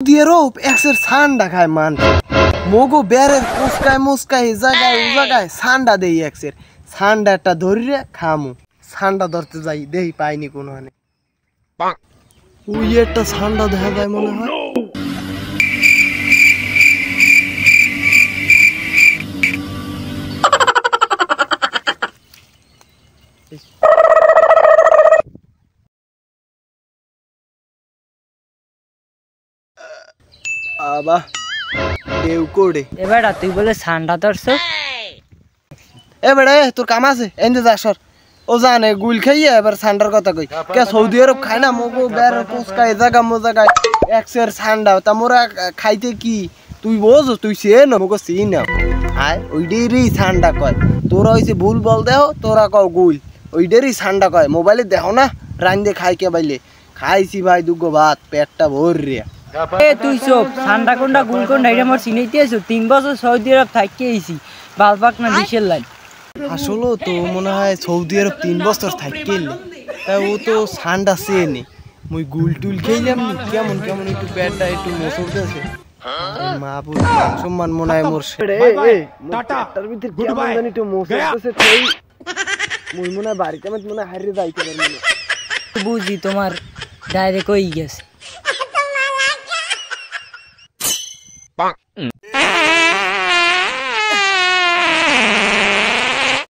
দিয়ে রোপ এক্সের ঠান্ডা খায় মান মগো বেরের কুসকায় মুসকায় জায়গায় ঠান্ডা দেই এক্সের ঠান্ডাটা ধরিরে খামু ঠান্ডা ধরতে যাই দেই পাইনি কোনো হানে ওই একটা ঠান্ডা দেখা যায় মনে হয় আবা দেউ কোড়ে এবারে তুই বলে ঠান্ডা ধরছ এবারে তোর কাম আছে এনে যা সর ও জানে গুল খাইয়ে এবার ঠান্ডার কথা কই কে সৌদি আরব খায় না মগো বের কুসকায় জায়গা জায়গায় এক্সের ঠান্ডা তা মোরা খাইতে কি তুই বোঝ তুই সে না মগো সি না আয় ওইডেরই ঠান্ডা কয় তোরা হইছে ভুল বল দেও তোরা কও গুল ওইডেরই ঠান্ডা কয় মোবাইলে দেখো না রান্দে খাই কে বাইলে খাইছি ভাই দুগো ভাত পেটটা ভরে এ তুই সব ঠান্ডা কোনটা গুল কোনটা এটা আমার চিনাইতে আছো 3 বছর সৌদি আরব থাকি আইছি বালবাক না বিশের লাইন আসলে তো মনে হয় সৌদি আরব 3 বছর থাকেল তাই ও তো ঠান্ডা চেনে মুই গুল টুল খেইলাম নি কেমন কেমন একটু পেটটা একটু মসুরতেছে মা পুরো সম্মান মনে হয় মোর টাটার ভিতর কেমন জানি একটু মসুরতেছে তাই মুই মনে হয় বাড়িতে মনে হারিয়ে যাইতে পারবো বুঝি তোমার ডাইরেক্ট হই গেছে